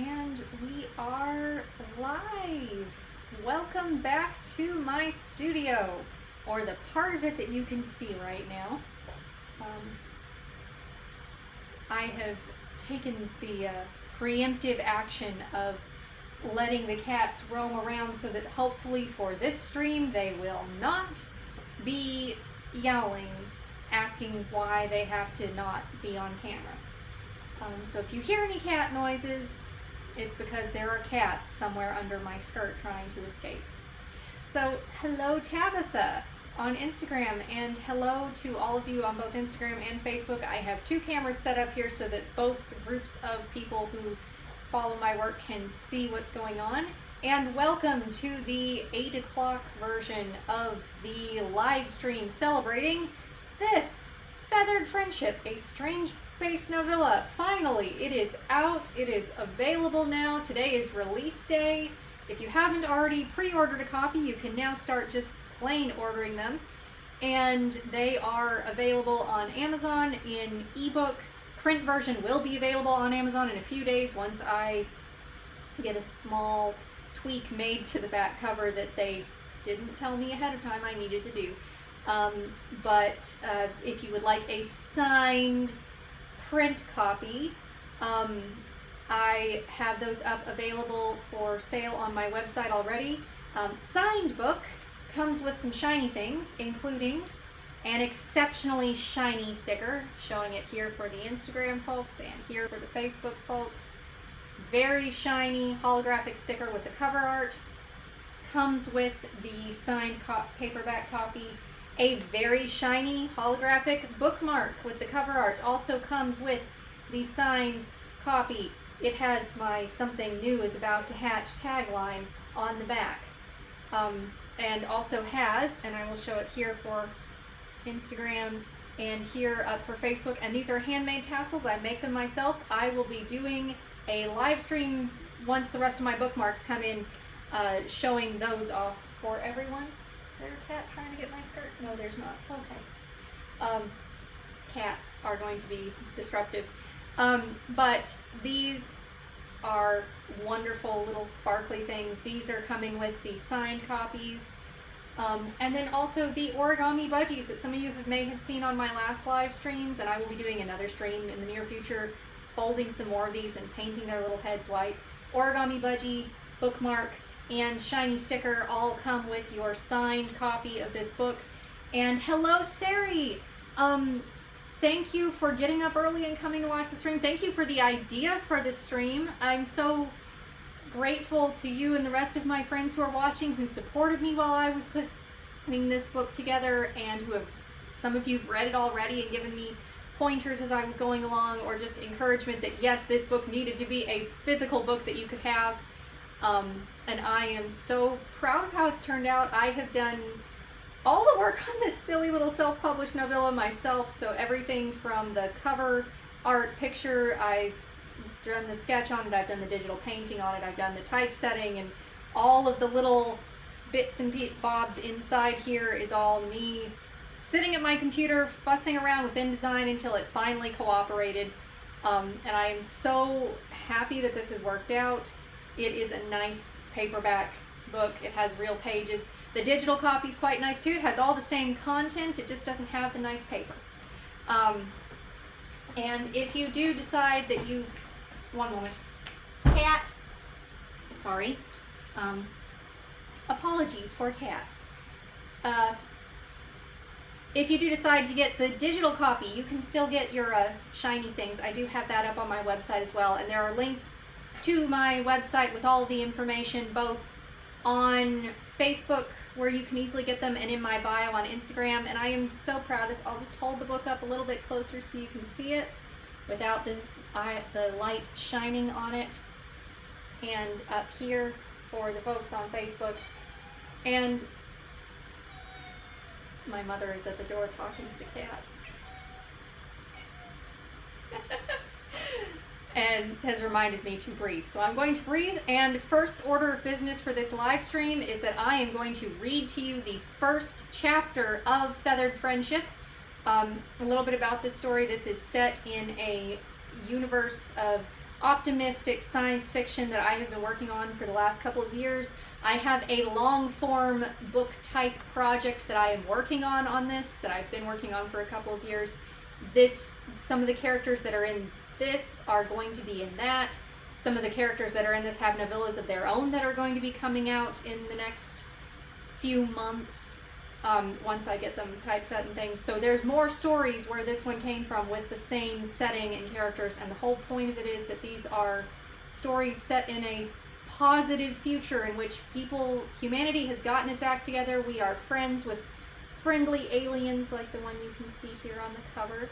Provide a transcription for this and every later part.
And we are live. Welcome back to my studio, or the part of it that you can see right now. I have taken the preemptive action of letting the cats roam around so that hopefully for this stream they will not be yowling, asking why they have to not be on camera. So if you hear any cat noises, it's because there are cats somewhere under my skirt trying to escape. So hello Tabitha on Instagram, and hello to all of you on both Instagram and Facebook. I have two cameras set up here so that both groups of people who follow my work can see what's going on. And welcome to the 8 o'clock version of the live stream celebrating this Feathered Friendship, a Strange Space Novella. Finally, it is out. It is available now. Today is release day. If you haven't already pre-ordered a copy, you can now start just plain ordering them. And they are available on Amazon in ebook. Print version will be available on Amazon in a few days once I get a small tweak made to the back cover that they didn't tell me ahead of time I needed to do. But if you would like a signed print copy, I have those up available for sale on my website already. Signed book comes with some shiny things, including an exceptionally shiny sticker, showing it here for the Instagram folks and here for the Facebook folks. Very shiny holographic sticker with the cover art. Comes with the signed paperback copy. A very shiny holographic bookmark with the cover art also comes with the signed copy. It has my "Something New is About to Hatch" tagline on the back. And also has, and I will show it here for Instagram and here up for Facebook, and these are handmade tassels. I make them myself. I will be doing a live stream once the rest of my bookmarks come in, showing those off for everyone. Is there a cat trying to get my skirt? No, there's not. Okay. Cats are going to be disruptive. But these are wonderful little sparkly things. These are coming with the signed copies. And then also the origami budgies that some of you may have seen on my last live streams, and I will be doing another stream in the near future, folding some more of these and painting their little heads white. Origami budgie, bookmark, and shiny sticker all come with your signed copy of this book. And hello, Sari! Thank you for getting up early and coming to watch the stream. Thank you for the idea for the stream. I'm so grateful to you and the rest of my friends who are watching, who supported me while I was putting this book together, and who have, some of you have read it already and given me pointers as I was going along, or just encouragement that yes, this book needed to be a physical book that you could have. And I am so proud of how it's turned out. I have done all the work on this silly little self-published novella myself, so everything from the cover art picture, I've done the sketch on it, I've done the digital painting on it, I've done the typesetting, and all of the little bits and bobs inside here is all me sitting at my computer, fussing around with InDesign until it finally cooperated. And I am so happy that this has worked out. It is a nice paperback book. It has real pages. The digital copy is quite nice too. It has all the same content, it just doesn't have the nice paper. And if you do decide that you, one moment, cat, sorry, apologies for cats. If you do decide to get the digital copy, you can still get your shiny things. I do have that up on my website as well, and there are links to my website with all the information, both on Facebook, where you can easily get them, and in my bio on Instagram. And I am so proud of this. I'll just hold the book up a little bit closer so you can see it without the light shining on it, and up here for the folks on Facebook. And my mother is at the door talking to the cat. And has reminded me to breathe. So I'm going to breathe, and first order of business for this live stream is that I am going to read to you the first chapter of Feathered Friendship. A little bit about this story. This is set in a universe of optimistic science fiction that I have been working on for the last couple of years. I have a long-form book-type project that I am working on this, that I've been working on for a couple of years. Some of the characters that are in this are going to be in that. Some of the characters that are in this have novellas of their own that are going to be coming out in the next few months, once I get them typeset and things. So there's more stories where this one came from with the same setting and characters, and the whole point of it is that these are stories set in a positive future in which humanity has gotten its act together. We are friends with friendly aliens like the one you can see here on the cover.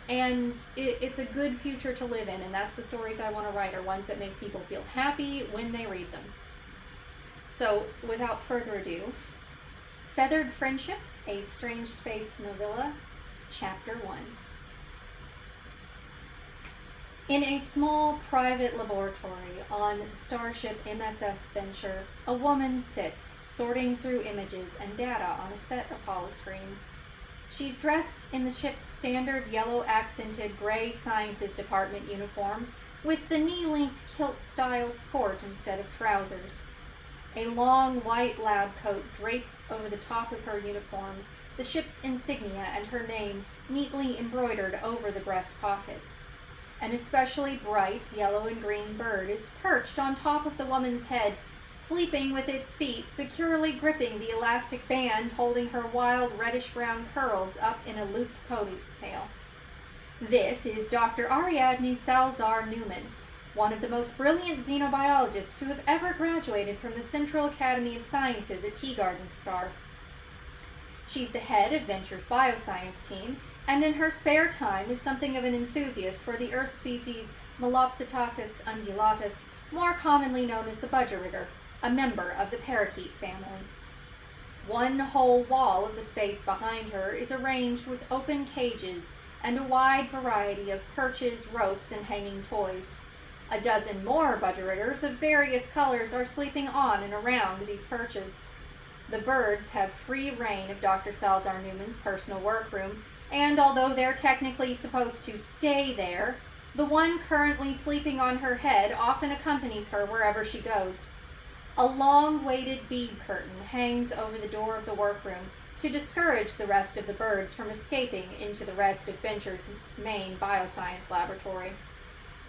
And it's a good future to live in, and that's the stories I want to write, are ones that make people feel happy when they read them. So, without further ado, Feathered Friendship, a Strange Space Novella, Chapter 1. In a small private laboratory on the starship MSS Venture, a woman sits, sorting through images and data on a set of holoscreens. She's dressed in the ship's standard yellow-accented gray sciences department uniform with the knee-length kilt-style sport instead of trousers. A long white lab coat drapes over the top of her uniform, the ship's insignia and her name neatly embroidered over the breast pocket. An especially bright yellow and green bird is perched on top of the woman's head, sleeping with its feet securely gripping the elastic band holding her wild reddish-brown curls up in a looped ponytail. This is Dr. Ariadne Salazar Newman, one of the most brilliant xenobiologists who have ever graduated from the Central Academy of Sciences at Teagarden Star. She's the head of Venture's bioscience team, and in her spare time is something of an enthusiast for the Earth species Melopsitacus undulatus, more commonly known as the budgerigger, a member of the parakeet family. One whole wall of the space behind her is arranged with open cages and a wide variety of perches, ropes, and hanging toys. A dozen more budgeriggers of various colors are sleeping on and around these perches. The birds have free reign of Dr. Salazar Newman's personal workroom, and although they're technically supposed to stay there, the one currently sleeping on her head often accompanies her wherever she goes. A long-weighted bead curtain hangs over the door of the workroom to discourage the rest of the birds from escaping into the rest of Venture's main bioscience laboratory.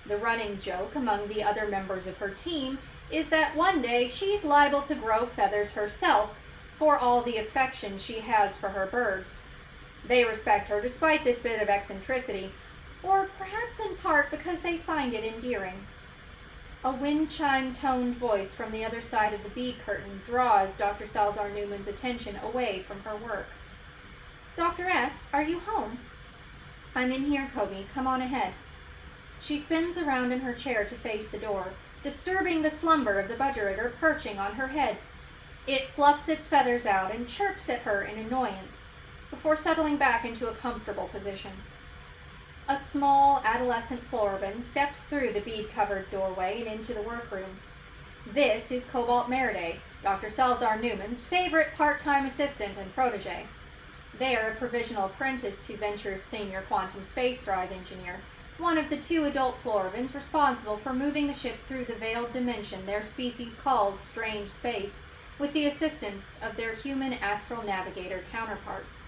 The running joke among the other members of her team is that one day she's liable to grow feathers herself for all the affection she has for her birds. They respect her despite this bit of eccentricity, or perhaps in part because they find it endearing. A wind chime-toned voice from the other side of the bead curtain draws Dr. Salazar Newman's attention away from her work. "Dr. S., are you home?" "I'm in here, Kobe. Come on ahead." She spins around in her chair to face the door, disturbing the slumber of the budgerigger perching on her head. It fluffs its feathers out and chirps at her in annoyance, before settling back into a comfortable position. A small, adolescent floribun steps through the bead-covered doorway and into the workroom. This is Cobalt Meriday, Dr. Salazar Newman's favorite part-time assistant and protege. They are a provisional apprentice to Venture's senior quantum space drive engineer, one of the two adult floribuns responsible for moving the ship through the veiled dimension their species calls Strange Space, with the assistance of their human astral navigator counterparts.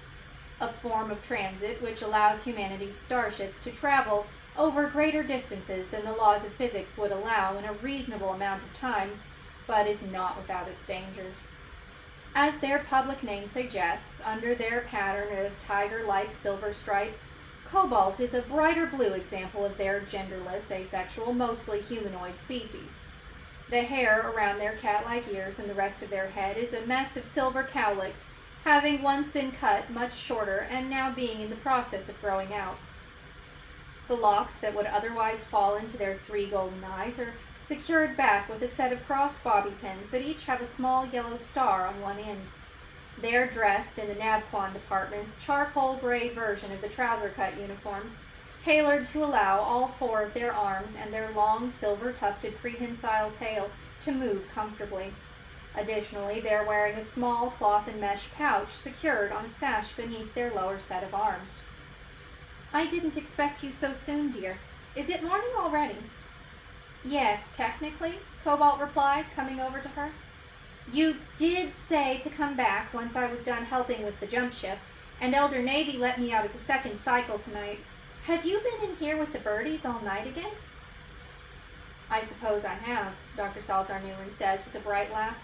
A form of transit which allows humanity's starships to travel over greater distances than the laws of physics would allow in a reasonable amount of time, but is not without its dangers. As their public name suggests, under their pattern of tiger-like silver stripes, Cobalt is a brighter blue example of their genderless, asexual, mostly humanoid species. The hair around their cat-like ears and the rest of their head is a mess of silver cowlicks, having once been cut much shorter and now being in the process of growing out. The locks that would otherwise fall into their 3 golden eyes are secured back with a set of crossed bobby pins that each have a small yellow star on one end. They are dressed in the Navquan department's charcoal gray version of the trouser-cut uniform, tailored to allow all 4 of their arms and their long silver-tufted prehensile tail to move comfortably. Additionally, they're wearing a small cloth and mesh pouch secured on a sash beneath their lower set of arms. "I didn't expect you so soon, dear. Is it morning already?" Yes, technically, Cobalt replies, coming over to her. You did say to come back once I was done helping with the jump shift, and Elder Navy let me out at the second cycle tonight. Have you been in here with the birdies all night again? I suppose I have, Dr. Salazar Newman says with a bright laugh.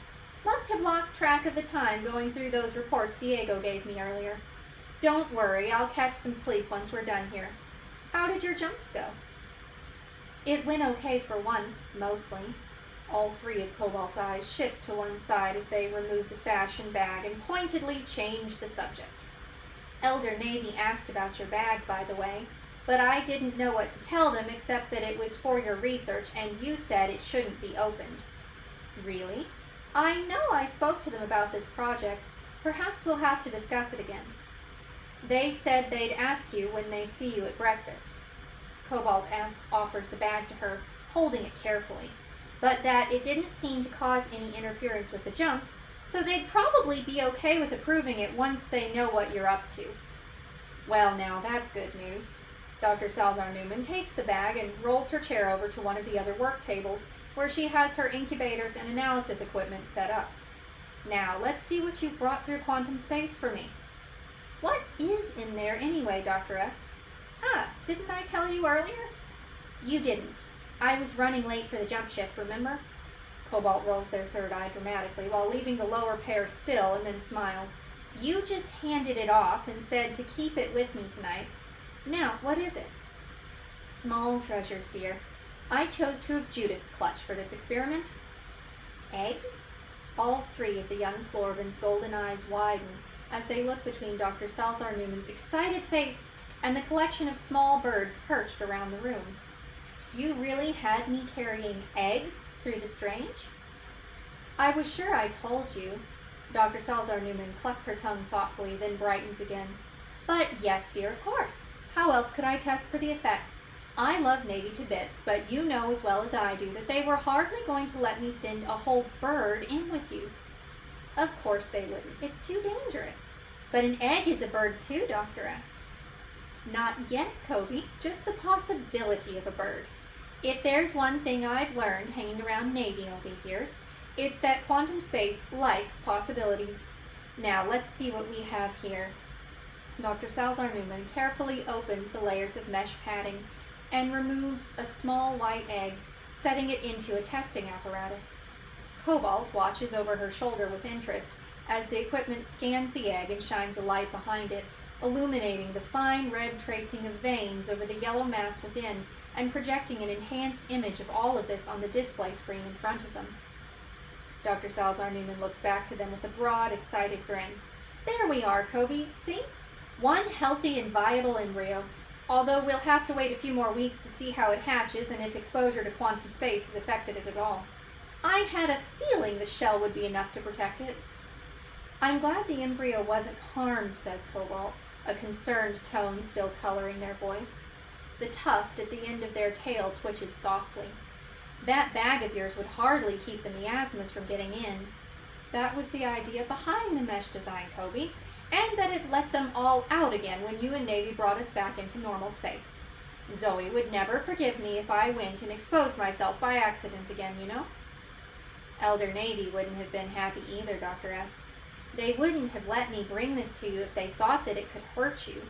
Must have lost track of the time going through those reports Diego gave me earlier. Don't worry, I'll catch some sleep once we're done here. How did your jumps go? It went okay for once, mostly. All three of Cobalt's eyes shift to one side as they remove the sash and bag and pointedly change the subject. Elder Navy asked about your bag, by the way, but I didn't know what to tell them except that it was for your research and you said it shouldn't be opened. Really? I know I spoke to them about this project. Perhaps we'll have to discuss it again. They said they'd ask you when they see you at breakfast. Cobalt offers the bag to her, holding it carefully, but that it didn't seem to cause any interference with the jumps, so they'd probably be okay with approving it once they know what you're up to. Well, now that's good news. Dr. Salazar Newman takes the bag and rolls her chair over to one of the other work tables where she has her incubators and analysis equipment set up. Now, let's see what you've brought through quantum space for me. What is in there anyway, Dr. S? Didn't I tell you earlier? You didn't. I was running late for the jump shift, remember? Cobalt rolls their third eye dramatically while leaving the lower pair still and then smiles. You just handed it off and said to keep it with me tonight. Now, what is it? Small treasures, dear. I chose to have Judith's clutch for this experiment. Eggs? All three of the young Florvin's golden eyes widen as they look between Dr. Salazar Newman's excited face and the collection of small birds perched around the room. You really had me carrying eggs through the Strange? I was sure I told you. Dr. Salazar Newman clucks her tongue thoughtfully, then brightens again. But yes, dear, of course. How else could I test for the effects? I love Navy to bits, but you know as well as I do that they were hardly going to let me send a whole bird in with you. Of course they wouldn't. It's too dangerous. But an egg is a bird too, Dr. S. Not yet, Kobe. Just the possibility of a bird. If there's one thing I've learned hanging around Navy all these years, it's that quantum space likes possibilities. Now, let's see what we have here. Dr. Salazar Newman carefully opens the layers of mesh padding and removes a small white egg, setting it into a testing apparatus. Cobalt watches over her shoulder with interest as the equipment scans the egg and shines a light behind it, illuminating the fine red tracing of veins over the yellow mass within and projecting an enhanced image of all of this on the display screen in front of them. Dr. Salazar Newman looks back to them with a broad, excited grin. There we are, Kobe. See? One healthy and viable embryo, although we'll have to wait a few more weeks to see how it hatches and if exposure to quantum space has affected it at all. I had a feeling the shell would be enough to protect it. I'm glad the embryo wasn't harmed, says Cobalt, a concerned tone still coloring their voice. The tuft at the end of their tail twitches softly. That bag of yours would hardly keep the miasmas from getting in. That was the idea behind the mesh design, Kobe, and that it let them all out again when you and Navy brought us back into normal space. Zoe would never forgive me if I went and exposed myself by accident again, you know? Elder Navy wouldn't have been happy either, Dr. S. They wouldn't have let me bring this to you if they thought that it could hurt you.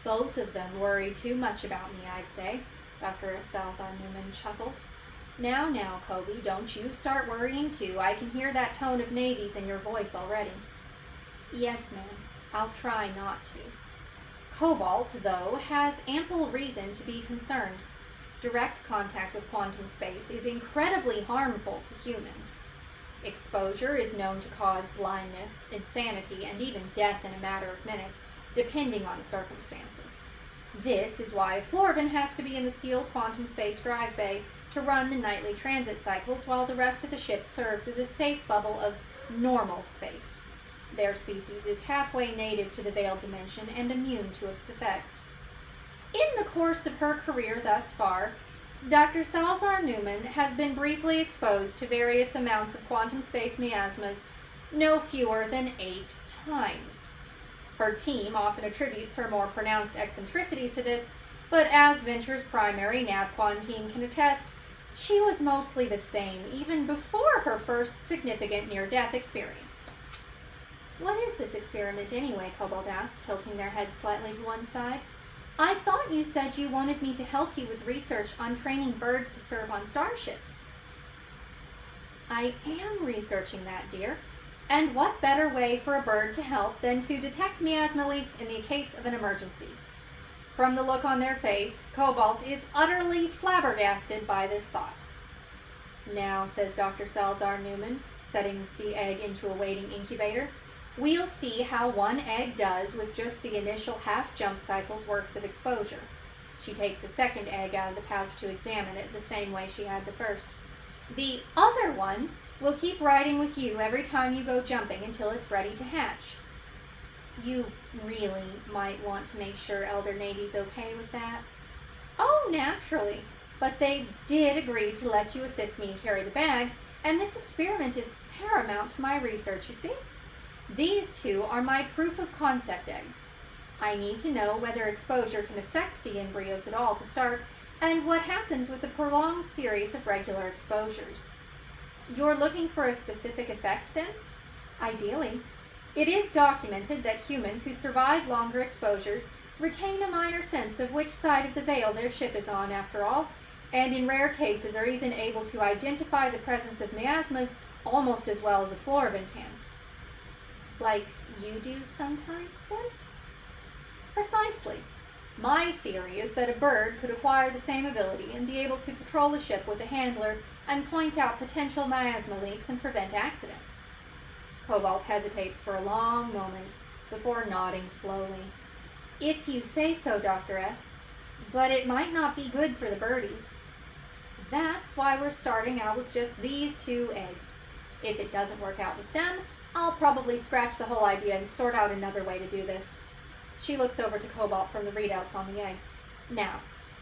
Both of them worry too much about me, I'd say. Dr. Salazar Newman chuckles. Now, Kobe, don't you start worrying too. I can hear that tone of Navy's in your voice already. Yes, ma'am. I'll try not to. Cobalt, though, has ample reason to be concerned. Direct contact with quantum space is incredibly harmful to humans. Exposure is known to cause blindness, insanity, and even death in a matter of minutes, depending on the circumstances. This is why Florvin has to be in the sealed quantum space drive bay to run the nightly transit cycles while the rest of the ship serves as a safe bubble of normal space. Their species is halfway native to the veiled dimension and immune to its effects. In the course of her career thus far, Dr. Salazar Newman has been briefly exposed to various amounts of quantum space miasmas, no fewer than 8 times. Her team often attributes her more pronounced eccentricities to this, but as Venture's primary NavQuan team can attest, She was mostly the same, even before her first significant near-death experience. What is this experiment anyway? Cobalt asked, tilting their heads slightly to one side. I thought you said you wanted me to help you with research on training birds to serve on starships. I am researching that, dear. And what better way for a bird to help than to detect miasma leaks in the case of an emergency? From the look on their face, Cobalt is utterly flabbergasted by this thought. Now, says Dr. Salzar Newman, setting the egg into a waiting incubator, we'll see how one egg does with just the initial half-jump cycle's worth of exposure. She takes a second egg out of the pouch to examine it the same way she had the first. The other one will keep riding with you every time you go jumping until it's ready to hatch. You really might want to make sure Elder Navy's okay with that. Oh, naturally. But they did agree to let you assist me carry the bag, and this experiment is paramount to my research, you see? These two are my proof of concept eggs. I need to know whether exposure can affect the embryos at all to start, and what happens with the prolonged series of regular exposures. You're looking for a specific effect, then? Ideally. It is documented that humans who survive longer exposures retain a minor sense of which side of the veil their ship is on, after all, and in rare cases are even able to identify the presence of miasmas almost as well as a Floriban can. Like you do sometimes, then? Precisely. My theory is that a bird could acquire the same ability and be able to patrol the ship with a handler and point out potential miasma leaks and prevent accidents. Cobalt hesitates for a long moment before nodding slowly. If you say so, Dr. S., but it might not be good for the birdies. That's why we're starting out with just these two eggs. If it doesn't work out with them, I'll probably scratch the whole idea and sort out another way to do this. She looks over to Cobalt from the readouts on the egg. Now,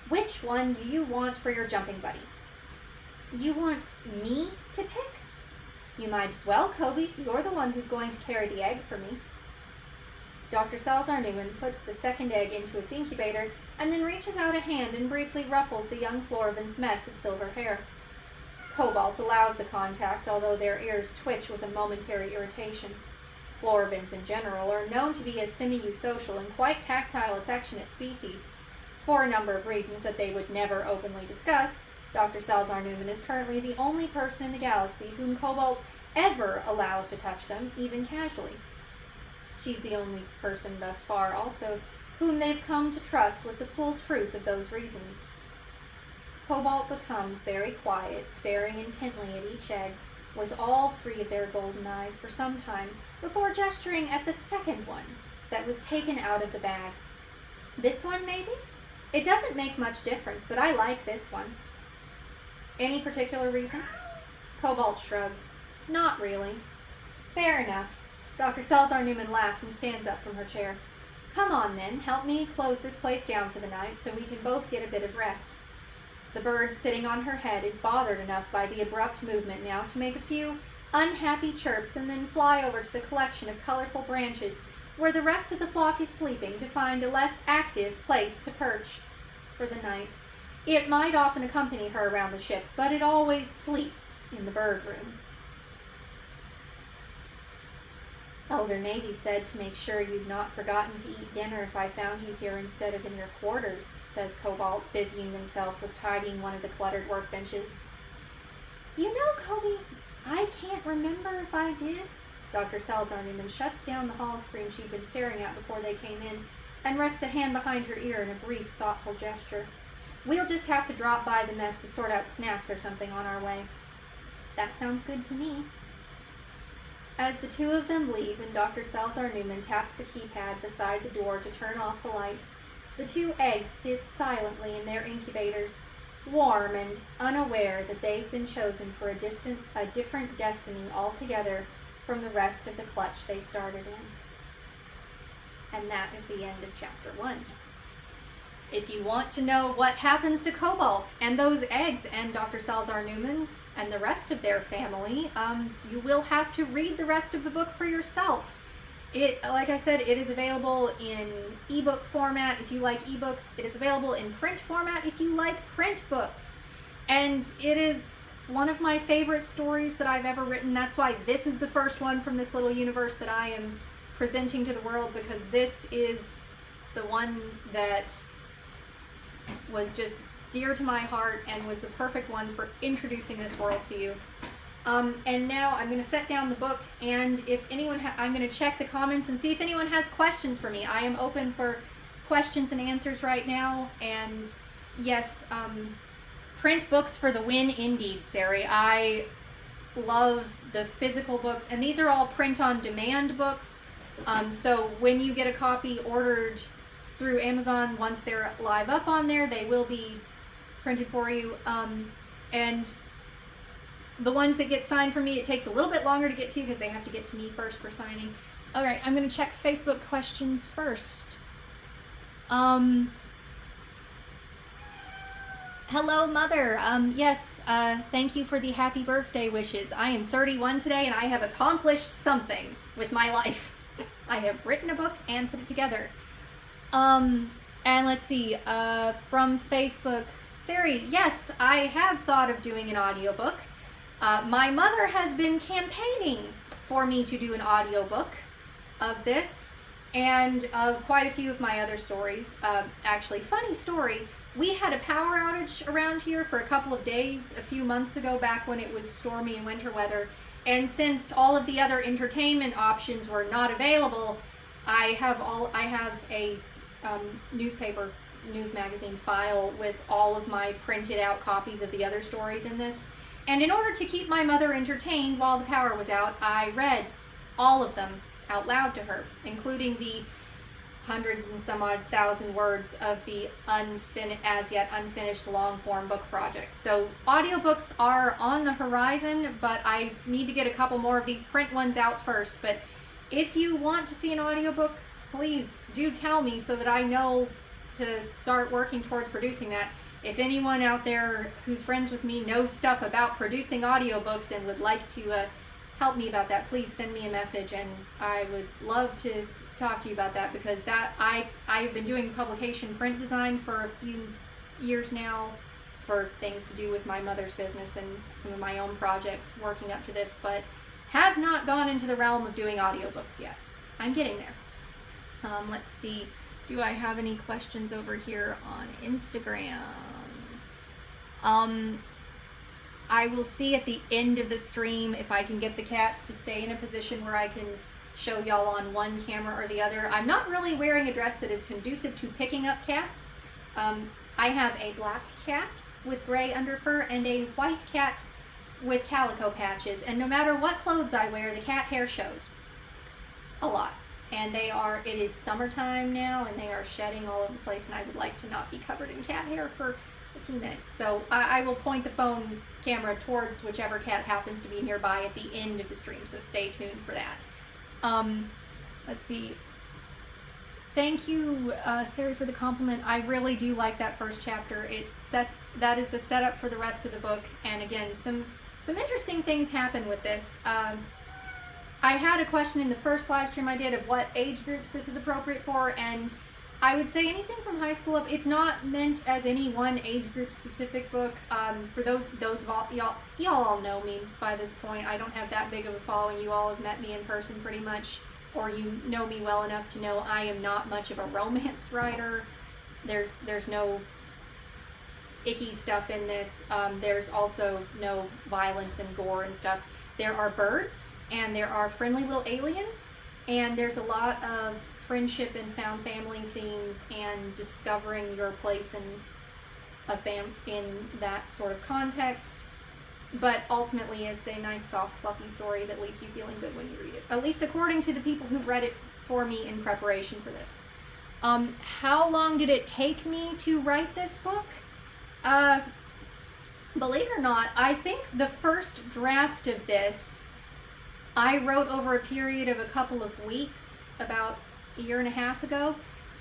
which one do you want for your jumping buddy? You want me to pick? You might as well, Kobe. You're the one who's going to carry the egg for me. Dr. Salzar Newman puts the second egg into its incubator and then reaches out a hand and briefly ruffles the young Floriban's mess of silver hair. Cobalt allows the contact, although their ears twitch with a momentary irritation. Floribans in general are known to be a semi-eusocial and quite tactile, affectionate species. For a number of reasons that they would never openly discuss, Dr. Salzar Newman is currently the only person in the galaxy whom Cobalt ever allows to touch them, even casually. She's the only person thus far, also, whom they've come to trust with the full truth of those reasons. Cobalt becomes very quiet, staring intently at each egg, with all three of their golden eyes for some time, before gesturing at the second one that was taken out of the bag. This one, maybe? It doesn't make much difference, but I like this one. Any particular reason? Cobalt shrugs. Not really. Fair enough. Dr. Salzar Newman laughs and stands up from her chair. Come on, then. Help me close this place down for the night so we can both get a bit of rest. The bird sitting on her head is bothered enough by the abrupt movement now to make a few unhappy chirps and then fly over to the collection of colorful branches where the rest of the flock is sleeping to find a less active place to perch for the night. It might often accompany her around the ship, but it always sleeps in the bird room. Elder Navy said to make sure you'd not forgotten to eat dinner if I found you here instead of in your quarters, says Cobalt, busying himself with tidying one of the cluttered workbenches. You know, Kobe, I can't remember if I did. Dr. Salzar Newman shuts down the hall screen she'd been staring at before they came in and rests a hand behind her ear in a brief, thoughtful gesture. We'll just have to drop by the mess to sort out snacks or something on our way. That sounds good to me. As the two of them leave and Dr. Salzar Newman taps the keypad beside the door to turn off the lights, the two eggs sit silently in their incubators, warm and unaware that they've been chosen for a different destiny altogether from the rest of the clutch they started in. And that is the end of Chapter 1. If you want to know what happens to Cobalt and those eggs and Dr. Salzar Newman and the rest of their family, you will have to read the rest of the book for yourself. Like I said, it is available in ebook format if you like ebooks. It is available in print format if you like print books. And it is one of my favorite stories that I've ever written. That's why this is the first one from this little universe that I am presenting to the world, because this is the one that was just dear to my heart and was the perfect one for introducing this world to you. And now I'm going to set down the book, and if anyone I'm going to check the comments and see if anyone has questions for me. I am open for questions and answers right now. And yes, print books for the win indeed, Sari. I love the physical books, and these are all print on demand books. So when you get a copy ordered through Amazon, once they're live up on there, they will be printed for you. And the ones that get signed for me, it takes a little bit longer to get to because they have to get to me first for signing. All right, I'm going to check Facebook questions first. Hello, Mother. Yes, thank you for the happy birthday wishes. I am 31 today, and I have accomplished something with my life. I have written a book and put it together. And let's see, from Facebook, Sari, yes, I have thought of doing an audiobook. My mother has been campaigning for me to do an audiobook of this and of quite a few of my other stories. Actually, funny story, we had a power outage around here for a couple of days a few months ago, back when it was stormy and winter weather. And since all of the other entertainment options were not available, I have a news magazine file with all of my printed out copies of the other stories in this. And in order to keep my mother entertained while the power was out, I read all of them out loud to her, including the 100 and some odd thousand words of the as yet unfinished long form book project. So audiobooks are on the horizon, but I need to get a couple more of these print ones out first. But if you want to see an audiobook, please do tell me so that I know to start working towards producing that. If anyone out there who's friends with me knows stuff about producing audiobooks and would like to help me about that, please send me a message, and I would love to talk to you about that, because I've been doing publication print design for a few years now for things to do with my mother's business and some of my own projects working up to this, but have not gone into the realm of doing audiobooks yet. I'm getting there. Let's see. Do I have any questions over here on Instagram? I will see at the end of the stream if I can get the cats to stay in a position where I can show y'all on one camera or the other. I'm not really wearing a dress that is conducive to picking up cats. I have a black cat with gray underfur and a white cat with calico patches, and no matter what clothes I wear, the cat hair shows a lot. And it is summertime now, and they are shedding all over the place, and I would like to not be covered in cat hair for a few minutes. So I will point the phone camera towards whichever cat happens to be nearby at the end of the stream, so stay tuned for that. Let's see. Thank you, Sari, for the compliment. I really do like that first chapter. That is the setup for the rest of the book, and again, some interesting things happen with this. I had a question in the first live stream I did of what age groups this is appropriate for, and I would say anything from high school up. It's not meant as any one age group specific book. For those of y'all all know me by this point. I don't have that big of a following. You all have met me in person pretty much, or you know me well enough to know I am not much of a romance writer. There's no icky stuff in this. There's also no violence and gore and stuff. There are birds, and there are friendly little aliens, and there's a lot of friendship and found family themes and discovering your place in that sort of context. But ultimately, it's a nice, soft, fluffy story that leaves you feeling good when you read it. At least according to the people who've read it for me in preparation for this. How long did it take me to write this book? Believe it or not, I think the first draft of this I wrote over a period of a couple of weeks, about a year and a half ago.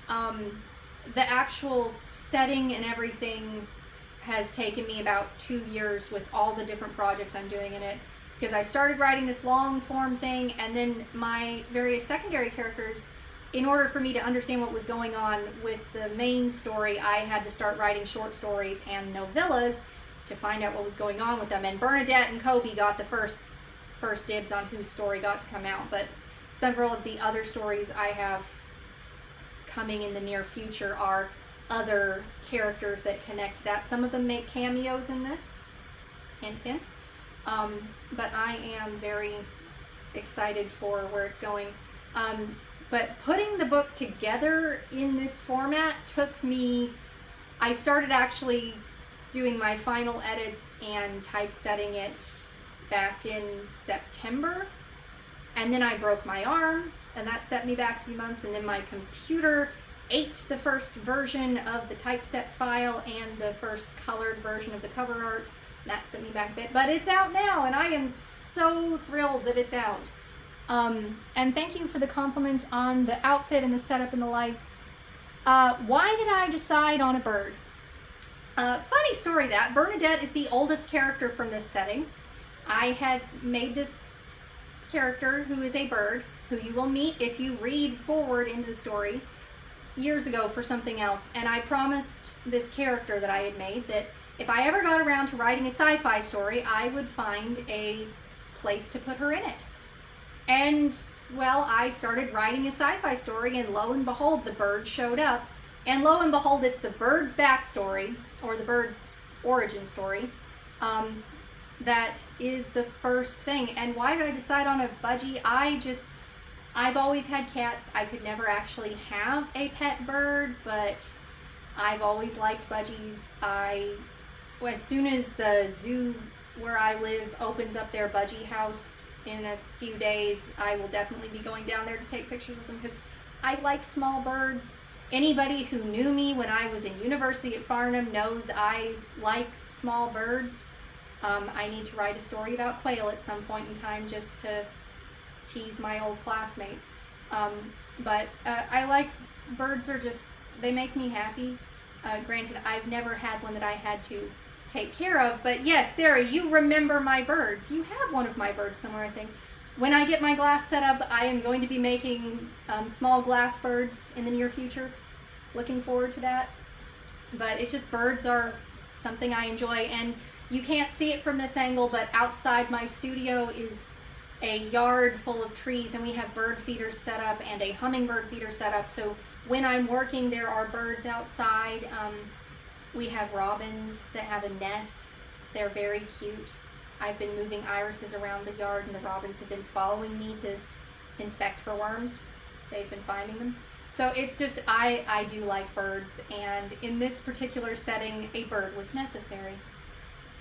The actual setting and everything has taken me about 2 years with all the different projects I'm doing in it, because I started writing this long form thing, and then my various secondary characters, in order for me to understand what was going on with the main story, I had to start writing short stories and novellas to find out what was going on with them. And Bernadette and Kobe got the first dibs on whose story got to come out, but several of the other stories I have coming in the near future are other characters that connect to that. Some of them make cameos in this, hint hint, but I am very excited for where it's going. But putting the book together in this format took me, I started actually doing my final edits and typesetting it back in September, and then I broke my arm, and that set me back a few months, and then my computer ate the first version of the typeset file and the first colored version of the cover art, and that set me back a bit, but it's out now, and I am so thrilled that it's out. And thank you for the compliment on the outfit and the setup and the lights. Why did I decide on a bird? Funny story that Bernadette is the oldest character from this setting. I had made this character who is a bird, who you will meet if you read forward into the story, years ago for something else. And I promised this character that I had made that if I ever got around to writing a sci-fi story, I would find a place to put her in it. And, well, I started writing a sci-fi story, and lo and behold, the bird showed up. And lo and behold, it's the bird's backstory, or the bird's origin story, that is the first thing. And why did I decide on a budgie? I've always had cats. I could never actually have a pet bird, but I've always liked budgies. As soon as the zoo where I live opens up their budgie house in a few days, I will definitely be going down there to take pictures with them, because I like small birds. Anybody who knew me when I was in university at Farnham knows I like small birds. I need to write a story about quail at some point in time just to tease my old classmates. But I like birds, they make me happy. Granted, I've never had one that I had to take care of, but yes, Sarah, you remember my birds. You have one of my birds somewhere, I think. When I get my glass set up, I am going to be making small glass birds in the near future. Looking forward to that. But it's just, birds are something I enjoy, and you can't see it from this angle, but outside my studio is a yard full of trees, and we have bird feeders set up and a hummingbird feeder set up. So when I'm working, there are birds outside. We have robins that have a nest. They're very cute. I've been moving irises around the yard, and the robins have been following me to inspect for worms. They've been finding them. So it's just, I do like birds, and in this particular setting, a bird was necessary.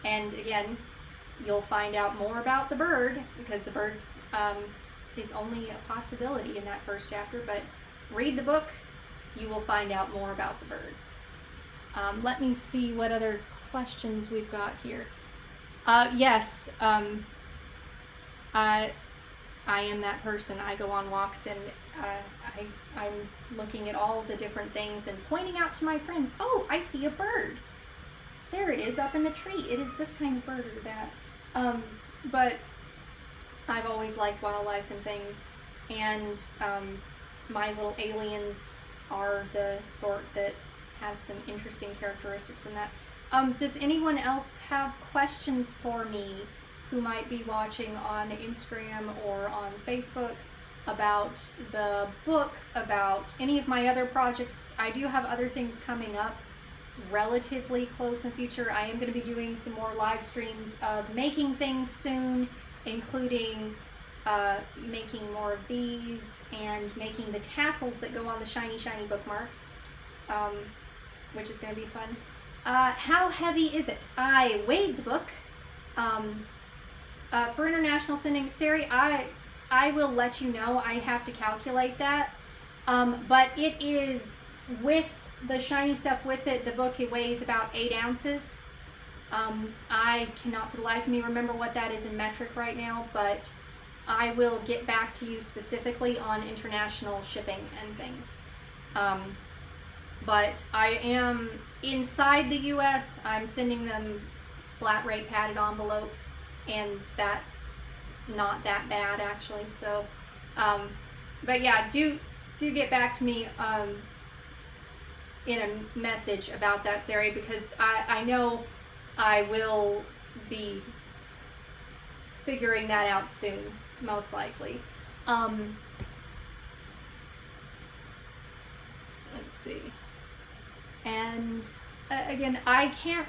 And again, you'll find out more about the bird, because the bird is only a possibility in that first chapter, but read the book, you will find out more about the bird. Let me see what other questions we've got here. Yes, I am that person. I go on walks, and I'm looking at all the different things and pointing out to my friends, oh, I see a bird. There it is up in the tree. It is this kind of bird or that. But I've always liked wildlife and things, and my little aliens are the sort that have some interesting characteristics from that. Does anyone else have questions for me who might be watching on Instagram or on Facebook about the book, about any of my other projects? I do have other things coming up relatively close in the future. I am going to be doing some more live streams of making things soon, including making more of these and making the tassels that go on the shiny bookmarks, which is going to be fun. How heavy is it? I weighed the book for international sending. Sari, I will let you know. I have to calculate that, but it is, with the shiny stuff with it, the book, it weighs about 8 ounces. I cannot for the life of me remember what that is in metric right now, but I will get back to you specifically on international shipping and things. But I am inside the US, I'm sending them flat rate padded envelope, and that's not that bad actually. So, but yeah, do get back to me in a message about that, Sari, because I know I will be figuring that out soon, most likely. Let's see. And again, I can't,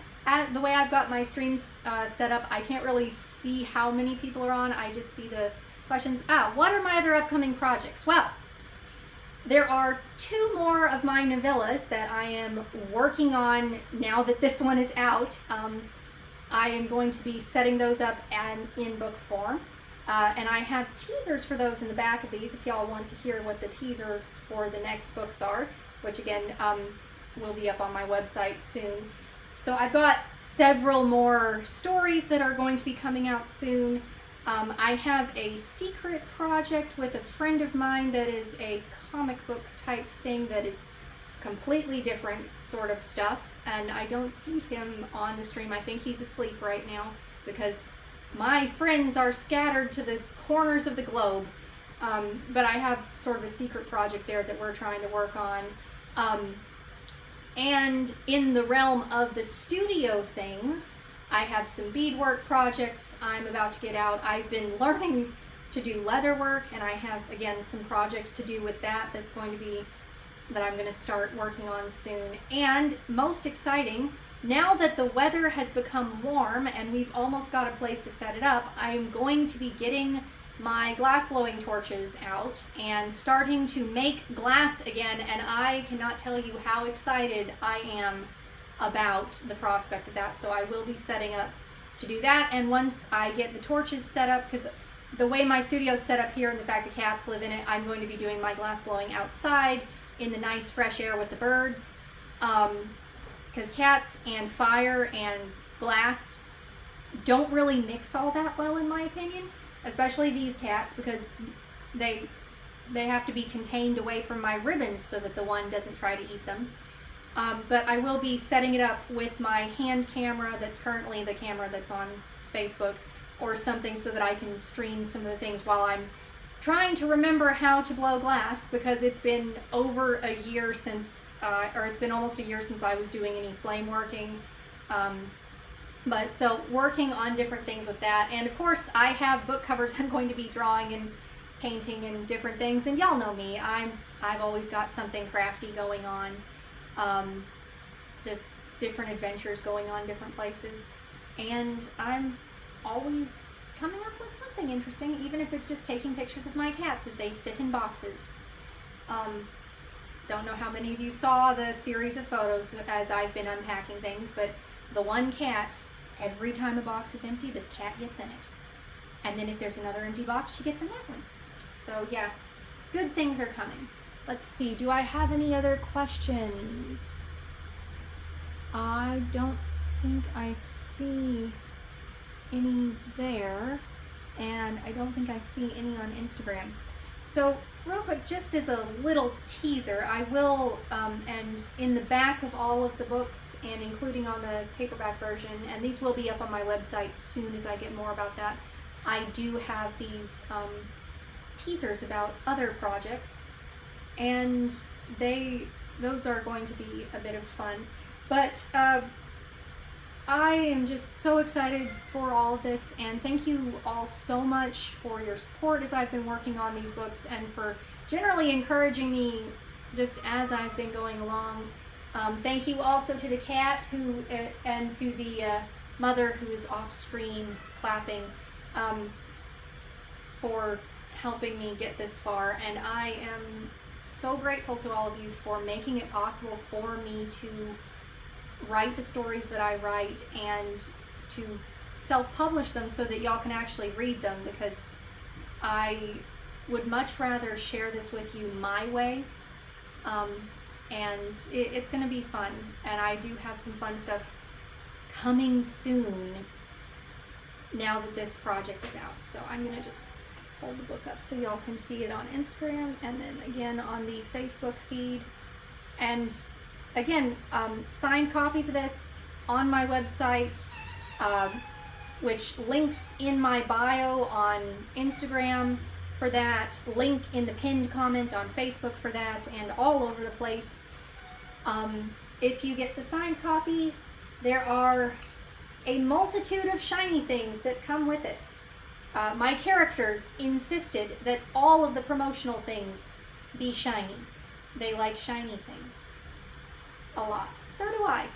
the way I've got my streams set up, I can't really see how many people are on. I just see the questions. What are my other upcoming projects? Well, there are 2 more of my novellas that I am working on now that this one is out. I am going to be setting those up in book form. And I have teasers for those in the back of these if y'all want to hear what the teasers for the next books are, which again will be up on my website soon. So I've got several more stories that are going to be coming out soon. I have a secret project with a friend of mine that is a comic book type thing that is completely different sort of stuff, and I don't see him on the stream. I think he's asleep right now because my friends are scattered to the corners of the globe. But I have sort of a secret project there that we're trying to work on. And in the realm of the studio things, I have some beadwork projects I'm about to get out. I've been learning to do leather work, and I have, again, some projects to do with that that I'm going to start working on soon. And most exciting, now that the weather has become warm and we've almost got a place to set it up, I'm going to be getting my glass blowing torches out and starting to make glass again, and I cannot tell you how excited I am about the prospect of that. So I will be setting up to do that, and once I get the torches set up, because the way my studio is set up here and the fact the cats live in it, I'm going to be doing my glass blowing outside in the nice fresh air with the birds, because cats and fire and glass don't really mix all that well in my opinion, especially these cats, because they have to be contained away from my ribbons so that the one doesn't try to eat them. But I will be setting it up with my hand camera that's currently the camera that's on Facebook or something, so that I can stream some of the things while I'm trying to remember how to blow glass, because it's been over a year since, or it's been almost a year since I was doing any flame working. But so working on different things with that. And of course I have book covers I'm going to be drawing and painting and different things. And y'all know me, I've always got something crafty going on. Just different adventures going on different places. And I'm always coming up with something interesting, even if it's just taking pictures of my cats as they sit in boxes. Don't know how many of you saw the series of photos as I've been unpacking things, but the one cat, every time a box is empty, this cat gets in it. And then if there's another empty box, she gets in that one. So yeah, good things are coming. Let's see, do I have any other questions? I don't think I see any there, and I don't think I see any on Instagram. So real quick, just as a little teaser, I will, and in the back of all of the books, and including on the paperback version, and these will be up on my website soon as I get more about that, I do have these teasers about other projects, and those are going to be a bit of fun. But I am just so excited for all of this, and thank you all so much for your support as I've been working on these books, and for generally encouraging me just as I've been going along. Thank you also to the cat and to the mother who is off screen clapping for helping me get this far, and I am so grateful to all of you for making it possible for me to write the stories that I write and to self-publish them so that y'all can actually read them, because I would much rather share this with you my way, and it's going to be fun, and I do have some fun stuff coming soon now that this project is out. So I'm going to just hold the book up so y'all can see it on Instagram, and then again on the Facebook feed. And again, signed copies of this on my website, which links in my bio on Instagram for that, link in the pinned comment on Facebook for that, and all over the place. If you get the signed copy, there are a multitude of shiny things that come with it. My characters insisted that all of the promotional things be shiny. They like shiny things a lot. So do I.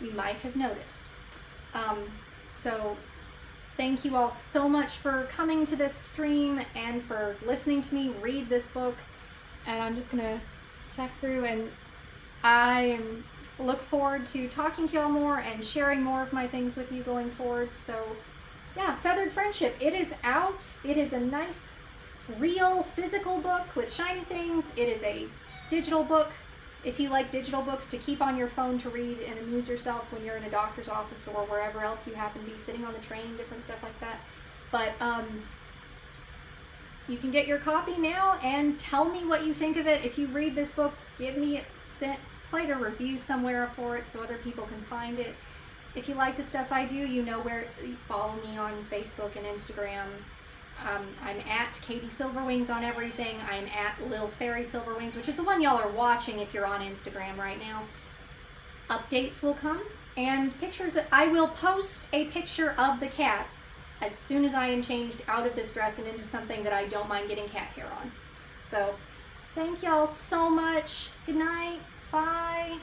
You might have noticed. So thank you all so much for coming to this stream and for listening to me read this book. And I'm just gonna check through, and I look forward to talking to y'all more and sharing more of my things with you going forward. So yeah, Feathered Friendship, it is out. It is a nice, real, physical book with shiny things. It is a digital book, if you like digital books to keep on your phone to read and amuse yourself when you're in a doctor's office or wherever else you happen to be, sitting on the train, different stuff like that. But you can get your copy now and tell me what you think of it. If you read this book, give me play a review somewhere for it so other people can find it. If you like the stuff I do, you know where. Follow me on Facebook and Instagram. I'm at Katie Silverwings on everything. I'm at Lil Fairy Silverwings, which is the one y'all are watching if you're on Instagram right now. Updates will come, and pictures. I will post a picture of the cats as soon as I am changed out of this dress and into something that I don't mind getting cat hair on. So, thank y'all so much. Good night. Bye.